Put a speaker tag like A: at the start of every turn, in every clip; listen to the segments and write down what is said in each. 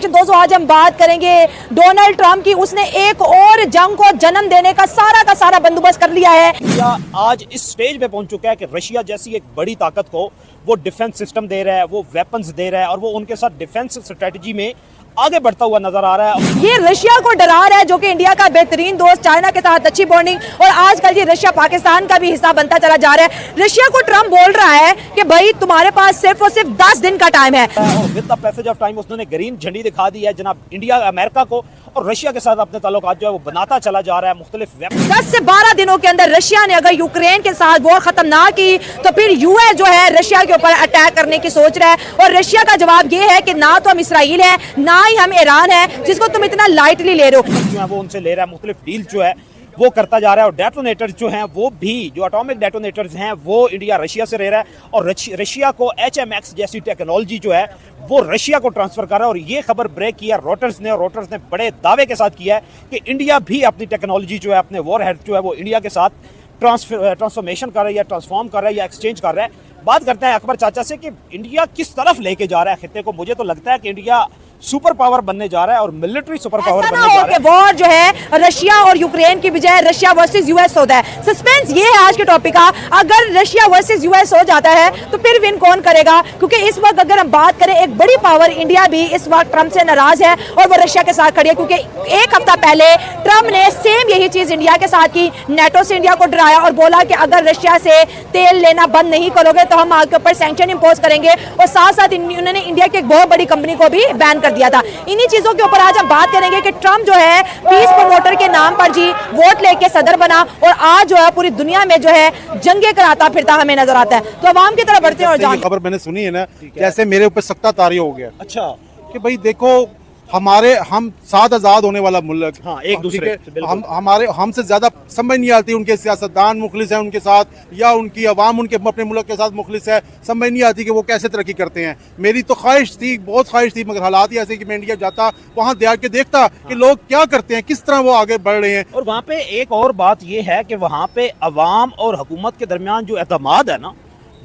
A: कुछ दोस्तों आज हम बात करेंगे डोनाल्ड ट्रंप की। उसने एक और जंग को जन्म देने का सारा बंदोबस्त कर लिया है।
B: इंडिया आज इस स्टेज पे पहुंच चुका है कि रशिया जैसी एक बड़ी ताकत को वो डिफेंस सिस्टम दे रहा है, वो वेपन्स दे रहा है और वो उनके साथ डिफेंस स्ट्रेटजी में आगे बढ़ता हुआ नजर आ रहा है।
A: ये रशिया को डरा रहा है जो कि इंडिया का बेहतरीन दोस्त, चाइना के साथ अच्छी बॉन्डिंग, और आजकल ये रशिया पाकिस्तान का भी हिस्सा बनता चला जा रहा है। रशिया को ट्रंप बोल रहा है कि भाई तुम्हारे पास सिर्फ और सिर्फ 10 दिन का टाइम है।
B: With the passage of time उसने ग्रीन झंडी दिखा दी है जनाब इंडिया अमेरिका को, और रशिया के साथ अपने ताल्लुकात जो है वो बनाता चला जा रहा है। मुख्तलिफ
A: 10 से 12 दिनों के अंदर रशिया ने अगर यूक्रेन के साथ वॉर खत्म ना की तो फिर यूएस जो है रशिया के ऊपर अटैक करने की सोच रहा है। और रशिया का जवाब ये है कि ना तो हम इसराइल है ना ही हम ईरान है जिसको तुम इतना लाइटली ले रहे हो।
B: जो है वो उनसे ले रहा है, मुख्तलिफ डील जो है वो करता जा रहा है। और डेटोनेटर्स जो हैं वो भी, जो एटॉमिक डेटोनेटर्स हैं वो इंडिया रशिया से ले रहा है और रशिया को HMX जैसी टेक्नोलॉजी जो है वो रशिया को ट्रांसफर कर रहा है। और ये खबर ब्रेक किया रॉयटर्स ने, और रॉयटर्स ने बड़े दावे के साथ किया है कि इंडिया भी अपनी टेक्नोलॉजी जो है, अपने वॉरहेड जो है वो इंडिया के साथ ट्रांसफॉर्मेशन कर रहा है या ट्रांसफॉर्म कर रहा है या एक्सचेंज कर रहा है। बात करते हैं अकबर चाचा से कि इंडिया किस तरफ लेके जा रहा है खित्ते को। मुझे तो लगता है कि इंडिया सुपर पावर बनने जा रहा है और मिलिट्री सुपर पावर बनने जा रहा है।
A: वॉर जो है रशिया और यूक्रेन की बजाय रशिया वर्सेस यूएस होता है। सस्पेंस ये है आज के टॉपिक का, अगर रशिया वर्सेस यूएस हो जाता है तो फिर विन कौन करेगा? क्योंकि इस वक्त अगर हम बात करें एक बड़ी पावर इंडिया भी इस वक्त ट्रंप से नाराज है और वो रशिया के साथ खड़ी है। क्योंकि एक हफ्ता पहले ट्रंप ने सेम यही चीज इंडिया के साथ की, नेटो से इंडिया को डराया और बोला कि अगर रशिया से तेल लेना बंद नहीं करोगे तो हम आपके ऊपर सैंक्शन इंपोज करेंगे। और साथ साथ उन्होंने इंडिया की एक बहुत बड़ी कंपनी को भी बैन कर दिया था। इन्हीं चीजों के ऊपर आज हम बात करेंगे कि ट्रंप जो है पीस प्रमोटर के नाम पर जी वोट लेके सदर बना और आज जो है पूरी दुनिया में जो है जंगे कराता फिरता हमें नजर आता है। तो अवाम की तरफ बढ़ते हैं और जान
C: खबर मैंने सुनी है ना, जैसे मेरे ऊपर सख्ता तारी हो गया।
B: अच्छा
C: कि भाई देखो हम साथ आजाद होने वाला मुल्क,
B: हाँ, एक दूसरे
C: हमसे ज्यादा समझ नहीं आती उनके सियासतदान मुखलिस है उनके साथ या उनकी अवाम उनके अपने मुल्क के साथ मुखलिस है। समझ नहीं आती कि वो कैसे तरक्की करते हैं। मेरी तो ख्वाहिश थी, बहुत ख्वाहिश थी, मगर हालात ही ऐसे कि मैं इंडिया जाता, वहाँ जाके देखता कि लोग क्या करते हैं, किस तरह वो आगे बढ़ रहे हैं।
B: और वहाँ पे एक और बात ये है कि वहाँ पे अवाम और हुकूमत के दरमियान जो एतमाद है ना,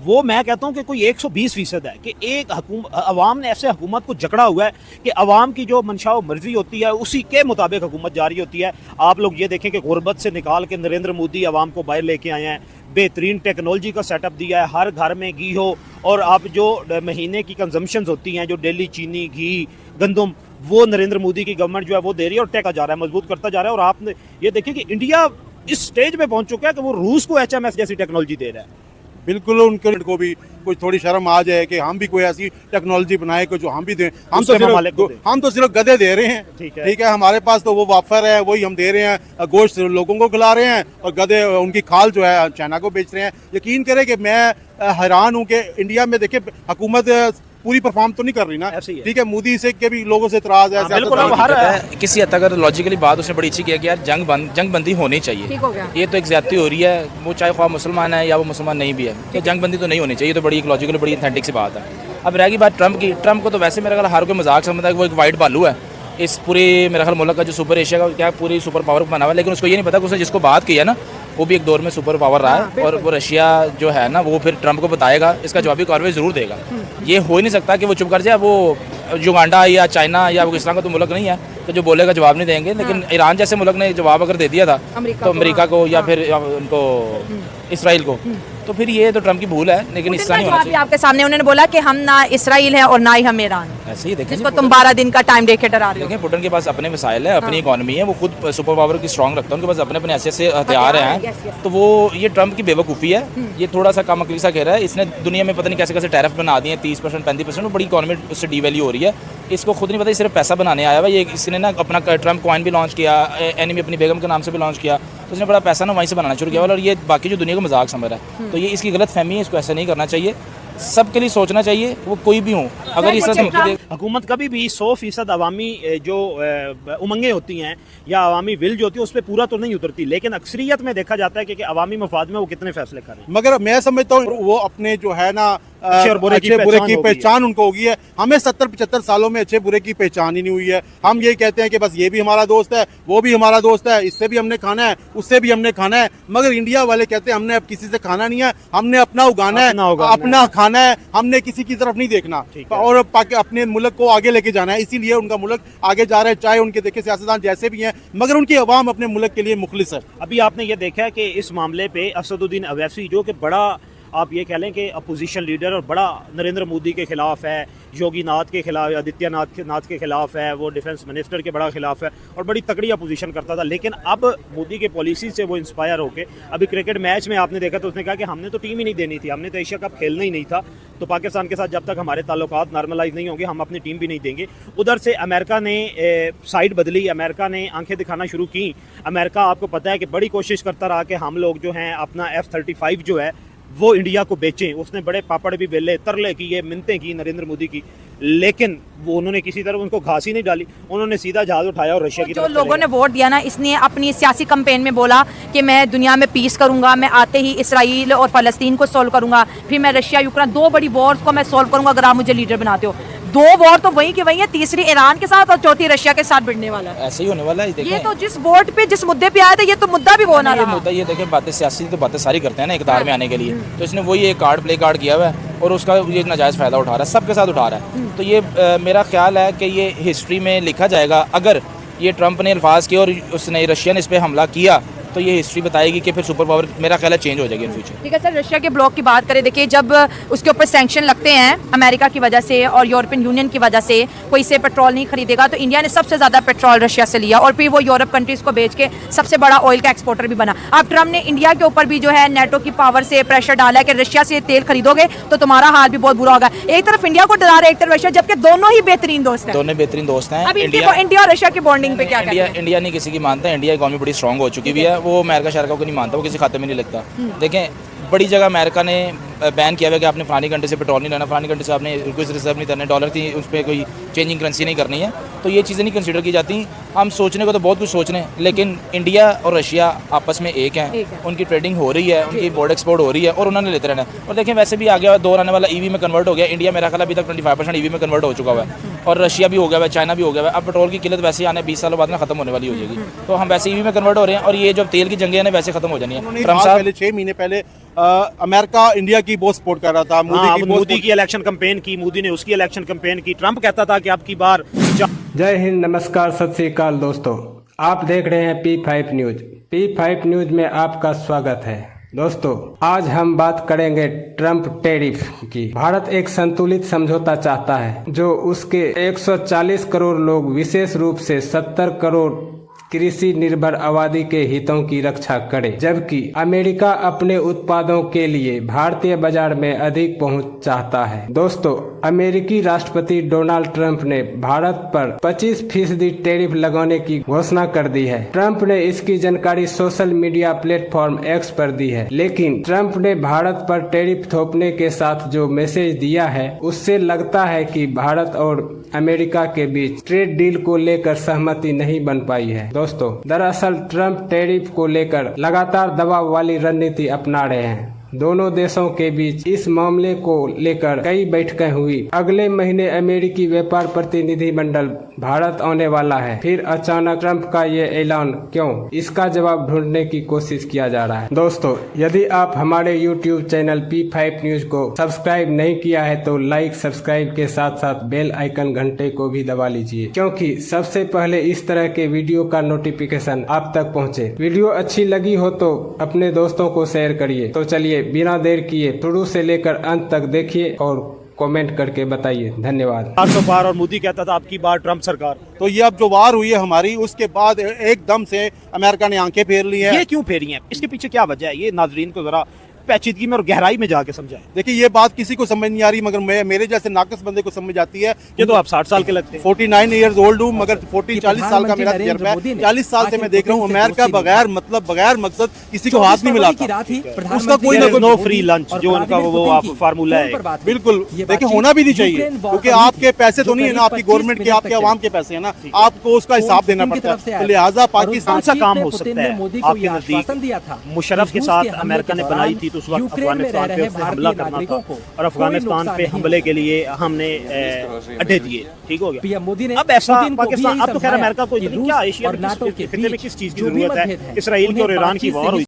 B: वो मैं कहता हूँ कि कोई 120% है कि एक अवाम ने ऐसे हुकूमत को जकड़ा हुआ है कि अवाम की जो मंशा व मर्जी होती है उसी के मुताबिक हुकूमत जारी होती है। आप लोग ये देखें कि गुर्बत से निकाल के नरेंद्र मोदी अवाम को बाहर लेके आए हैं, बेहतरीन टेक्नोलॉजी का सेटअप दिया है, हर घर में घी हो, और आप जो महीने की कंजम्पशन होती हैं, जो डेली चीनी, घी, गंदम, वो नरेंद्र मोदी की गवर्नमेंट जो है वो दे रही है और टेका जा रहा है, मजबूत करता जा रहा है। और आपने ये देखिए कि इंडिया इस स्टेज पे पहुंच चुका है कि वो रूस को HMS जैसी टेक्नोलॉजी दे रहा है।
C: बिल्कुल उनको भी कुछ थोड़ी शर्म आ जाए कि हम भी कोई ऐसी टेक्नोलॉजी बनाए कि जो हम भी दें। हम तो सिर्फ गधे दे रहे हैं, ठीक है। हमारे पास तो वो वाफर है, वही हम दे रहे हैं, गोश्त लोगों को खिला रहे हैं और गधे उनकी खाल जो है चाइना को बेच रहे हैं। यकीन करें कि मैं हैरान हूँ कि इंडिया में देखे हुकूमत पूरी परफॉर्म तो नहीं कर रही ना, ठीक है। मोदी से के भी लोगों से इतराज है।
D: किसी हद तक अगर लॉजिकली बात उसने बड़ी अच्छी किया कि यार जंग बंदी होनी चाहिए। ये तो एक ज्यादती हो रही है, वो चाहे ख्वाह मुसलमान है या वो मुसलमान नहीं भी है, तो जंग बंदी तो नहीं होनी चाहिए। तो बड़ी एक लॉजिकली बड़ी ऑथेंटिक सी बात है। अब रहेगी बात ट्रंप की। ट्रंप को तो वैसे मेरा ख्याल हर कोई मजाक समझता है कि वो एक वाइट भालू है इस पूरे मेरा ख्याल मुल्क का, जो सुपर एशिया का क्या पूरी सुपर पावर बना हुआ है। लेकिन उसको ये नहीं पता कि उसने जिसको बात की है ना वो भी एक दौर में सुपर पावर रहा है और वो रशिया जो है ना वो फिर ट्रंप को बताएगा, इसका जवाबी कार्रवाई जरूर देगा। ये हो ही नहीं सकता कि वो चुप कर जाए। वो युगांडा या चाइना या पाकिस्तान का तो मुल्क नहीं है तो जो बोलेगा जवाब नहीं देंगे। लेकिन ईरान जैसे मुल्क ने जवाब अगर दे दिया था तो अमेरिका को या फिर उनको इसराइल को, तो फिर ये तो ट्रंप की भूल है। लेकिन इस तरह नहीं होना चाहिए।
A: आपके सामने उन्होंने बोला कि हम ना इसराइल है और ना ही हम ईरान,
D: ऐसे ही देखें
A: जिसको तुम 12 दिन का टाइम देके डरा रहे हो।
D: देखें पुतिन के पास अपने मिसाइल है, अपनी इकोनॉमी है, वो खुद सुपर पावर की स्ट्रांग रखता है, उनके पास अपने अपने ऐसे हथियार हैं। तो वो ये ट्रंप की बेवकूफ़ी है, ये थोड़ा सा कम अकली सा कह रहा है। इसने दुनिया में पता नहीं कैसे कैसे टैरिफ बना दिए 30% 35%, वो बड़ी इकोनॉमी उससे डिवैल्यू हो रही है। इसको खुद नहीं पता, सिर्फ पैसा बनाने आया हुआ। ये इसने ना अपना ट्रंप कॉइन भी लॉन्च किया, एनिमी अपनी बेगम के नाम से भी लॉन्च किया, तो उसने बड़ा पैसा ना वहीं से बनाना शुरू किया। और ये बाकी जो दुनिया को मजाक समझ रहा है, तो ये इसकी गलत फहमी है। इसको ऐसा नहीं करना चाहिए, सबके लिए सोचना चाहिए, वो कोई भी हो। अगर इस तरह
B: हुकूमत कभी भी 100% अवामी जो उमंगें होती हैं या अवामी विल जो होती है उस पर पूरा तो नहीं उतरती, लेकिन अक्सरियत में देखा जाता है कि अवामी मफाद में वो कितने फैसले कर रहे हैं।
C: मगर मैं समझता हूँ वो अपने जो है ना
B: अच्छे और बुरे की
C: पहचान उनको होगी है। हमें 70-75 सालों में अच्छे बुरे की पहचान ही नहीं हुई है। हम यही कहते हैं कि बस ये भी हमारा दोस्त है, वो भी हमारा दोस्त है, इससे भी हमने खाना है, उससे भी हमने खाना है। मगर इंडिया वाले कहते हैं हमने अब किसी से खाना नहीं है, हमने अपना उगाना है, अपना खाना है, हमने किसी की तरफ नहीं देखना और अपने मुल्क को आगे लेके जाना है। इसीलिए उनका मुल्क आगे जा रहा है, चाहे उनके देखे सियासतदान जैसे भी हैं, मगर उनकी अवाम अपने मुल्क के लिए मुखलिस है।
B: अभी आपने ये देखा है कि इस मामले पे असदुद्दीन अवैसी जो कि बड़ा आप ये कह लें कि अपोजिशन लीडर और बड़ा नरेंद्र मोदी के खिलाफ है, योगी नाथ के खिलाफ, आदित्यनाथ के खिलाफ है, वो डिफेंस मिनिस्टर के बड़ा खिलाफ है और बड़ी तकड़ी अपोजिशन करता था। लेकिन अब मोदी के पॉलिसी से वो इंस्पायर होकर अभी क्रिकेट मैच में आपने देखा तो उसने कहा कि हमने तो टीम ही नहीं देनी थी, हमने तो एशिया कप खेलना ही नहीं था, तो पाकिस्तान के साथ जब तक हमारे ताल्लुकात नॉर्मलाइज नहीं होंगे हम अपनी टीम भी नहीं देंगे। उधर से अमेरिका ने साइड बदली, अमेरिका ने आंखें दिखाना शुरू की। अमेरिका आपको पता है कि बड़ी कोशिश करता रहा कि हम लोग जो हैं अपना F-35 जो है वो इंडिया को बेचें। उसने बड़े पापड़ भी बेले, तरले किए, मिन्नतें की नरेंद्र मोदी की, लेकिन वो उन्होंने किसी तरह उनको घास ही नहीं डाली। उन्होंने सीधा जहाज उठाया और रशिया की
A: जो लोगों ने वोट दिया ना, इसने अपनी सियासी कैंपेन में बोला कि मैं दुनिया में पीस करूंगा, मैं आते ही इसराइल और फलस्तीन को सॉल्व करूंगा, फिर मैं रशिया यूक्रेन 2 बड़ी वॉर्स को मैं सॉल्व करूंगा अगर आप मुझे लीडर बनाते हो। 2 वॉर तो वही की वही है, तीसरी ईरान के साथ और चौथी रशिया के साथ भिड़ने वाला है।
D: ऐसे ही होने वाला है।
A: ये तो जिस वोट पे जिस मुद्दे पे आया था, ये तो मुद्दा भी वो ना रहा।
D: मुद्दा ये देखें, बातें सियासी तो बातें सारी करते हैं ना इक़्तिदार में आने के लिए, तो इसने वही एक प्ले कार्ड किया हुआ है और उसका ये नाजायज़ फ़ायदा उठा रहा है, सबके साथ उठा रहा है। तो ये मेरा ख्याल है कि ये हिस्ट्री में लिखा जाएगा। अगर ये ट्रंप ने अल्फाज किए और उसने रशिया ने इस पर हमला किया तो ये हिस्ट्री बताएगी कि फिर सुपर पावर मेरा ख्याल है चेंज हो जाएगी इन फ्यूचर।
A: ठीक है सर, रशिया के ब्लॉक की बात करें, देखिए जब उसके ऊपर सैंक्शन लगते हैं अमेरिका की वजह से और यूरोपियन यूनियन की वजह से, कोई से पेट्रोल नहीं खरीदेगा, तो इंडिया ने सबसे ज़्यादा पेट्रोल रशिया से लिया और फिर वो यूरोप कंट्रीज़ को बेच के सबसे बड़ा ऑयल का एक्सपोर्टर भी बना। अब ट्रंप ने इंडिया के ऊपर भी जो है नेटो की पावर से प्रेशर डाला है कि रशिया से तेल खरीदोगे तो तुम्हारा हाल भी बहुत बुरा होगा। एक तरफ इंडिया को डरा रहा है, एक तरफ रशिया, जबकि दोनों ही बेहतरीन दोस्त हैं।
D: दोनों बेहतरीन दोस्त हैं।
A: अब इंडिया और रशिया की बॉन्डिंग पे क्या कहेंगे?
D: इंडिया नहीं किसी की मानता है, इंडिया इकॉनमी बड़ी स्ट्रॉन्ग हो चुकी भी है, वो अमेरिका शहर को नहीं मानता, वो किसी खाते में नहीं लगता। देखें बड़ी जगह अमेरिका ने बैन किया हुआ कि आपने फलानी कंट्री से पेट्रोल नहीं लेना, फलानी कंट्री से आपने कुछ रिजर्व नहीं करना, डॉलर की उस पर कोई चेंजिंग करेंसी नहीं करनी है, तो ये चीज़ें नहीं कंसीडर की जाती। हम सोचने को तो बहुत कुछ सोच रहे हैं, लेकिन इंडिया और रशिया आपस में एक हैं, उनकी ट्रेडिंग हो रही है, उनकी इम्पोर्ट एक्सपोर्ट हो रही है और उन्होंने लेते रहना है। और देखें वैसे भी आ गया दौर आने वाला, EV में कन्वर्ट हो गया। इंडिया मेरा ख्याल अभी तक 25% EV में कन्वर्ट हो चुका हुआ है और रशिया भी हो गया है, चाइना भी हो गया है। अब पेट्रोल की किल्लत वैसे आने 20 सालों बाद में खत्म होने वाली हो जाएगी, तो हम वैसे EV में कन्वर्ट हो रहे हैं और ये जो तेल की जंगें हैं वैसे खत्म हो जानी है। ट्रंप साहब
C: पहले 6 महीने पहले अमेरिका इंडिया की बहुत सपोर्ट कर रहा था,
B: मोदी की इलेक्शन कैंपेन की, मोदी ने उसकी इलेक्शन कैंपेन की। ट्रंप कहता था कि अब की बार
E: जय हिंद, नमस्कार, सत श्री अकाल दोस्तों, आप देख रहे हैं P5 न्यूज। P5 न्यूज में आपका स्वागत है। दोस्तों आज हम बात करेंगे ट्रंप टैरिफ की। भारत एक संतुलित समझौता चाहता है जो उसके 140 करोड़ लोग, विशेष रूप से 70 करोड़ कृषि निर्भर आबादी के हितों की रक्षा करे, जबकि अमेरिका अपने उत्पादों के लिए भारतीय बाजार में अधिक पहुंच चाहता है। दोस्तों अमेरिकी राष्ट्रपति डोनाल्ड ट्रंप ने भारत पर 25% टैरिफ लगाने की घोषणा कर दी है। ट्रंप ने इसकी जानकारी सोशल मीडिया प्लेटफॉर्म X पर दी है, लेकिन ट्रंप ने भारत पर टैरिफ थोपने के साथ जो मैसेज दिया है उससे लगता है कि भारत और अमेरिका के बीच ट्रेड डील को लेकर सहमति नहीं बन पाई है। दोस्तों दरअसल ट्रंप टैरिफ को लेकर लगातार दबाव वाली रणनीति अपना रहे हैं। दोनों देशों के बीच इस मामले को लेकर कई बैठकें हुई। अगले महीने अमेरिकी व्यापार प्रतिनिधि मंडल भारत आने वाला है। फिर अचानक ट्रंप का ये ऐलान क्यों, इसका जवाब ढूंढने की कोशिश किया जा रहा है। दोस्तों यदि आप हमारे YouTube चैनल P5 न्यूज को सब्सक्राइब नहीं किया है तो लाइक, सब्सक्राइब के साथ साथ बेल आइकन घंटे को भी दबा लीजिए, क्योंकि सबसे पहले इस तरह के वीडियो का नोटिफिकेशन आप तक पहुँचे। वीडियो अच्छी लगी हो तो अपने दोस्तों को शेयर करिए। तो चलिए बिना देर किए शुरू से लेकर अंत तक देखिए और कमेंट करके बताइए। धन्यवाद।
B: पार और मोदी कहता था आपकी बार ट्रंप सरकार,
C: तो ये अब जो वार हुई है हमारी, उसके बाद एकदम से अमेरिका ने आंखें फेर ली है।
B: ये क्यों फेरी हैं, इसके पीछे क्या वजह है, ये नाजरीन को जरा पेचीदगी में और गहराई में जाके समझाएं।
C: देखिए ये बात किसी को समझ नहीं आ रही, मगर मेरे जैसे नाकस बंदे को समझ आती है।
B: ये तो आप 60 साल के लगते हैं।
C: 49 ईयर्स ओल्ड हूँ, मगर 40 साल का मेरा तजर्बा है। 40 साल से मैं देख रहा हूँ अमेरिका बगैर मकसद किसी को हाथ नहीं मिलाता, उसका कोई ना कोई
B: नो फ्री लंच जो उनका वो आप फार्मूला है।
C: बिल्कुल देखिए होना भी नहीं चाहिए, क्योंकि आपके पैसे तो नहीं है ना, आपकी गवर्नमेंट के, आपके आवाम के पैसे है ना, आपको उसका हिसाब देना पड़ता है। तो लिहाजा पाकिस्तान
B: सा काम हो सकता है आपके नजदीक मुशर्रफ के साथ अमेरिका ने बनाई थी, तो उस वक्त अफगानिस्तान पे उसने हमला करना था और अफगानिस्तान पे हमले के लिए हमने अड्डे दिए, ठीक हो गया।
F: पीएम मोदी ने
B: अब ऐसा
F: पुतिन को भी
B: पाकिस्तान,
F: यही
B: अब तो खैर
F: समझाया
B: अमेरिका को
F: कि
B: इतनी
F: रूस
B: क्या एशिया
F: और नाटो के
B: खित्ते में
F: बीच
B: किस चीज की
F: जो भी
B: जरूरत है,
F: मतभेद है,
B: इसराइल की और
F: उन्हें
B: ईरान की
F: बातचीत से
B: वॉर
F: ही
B: हुई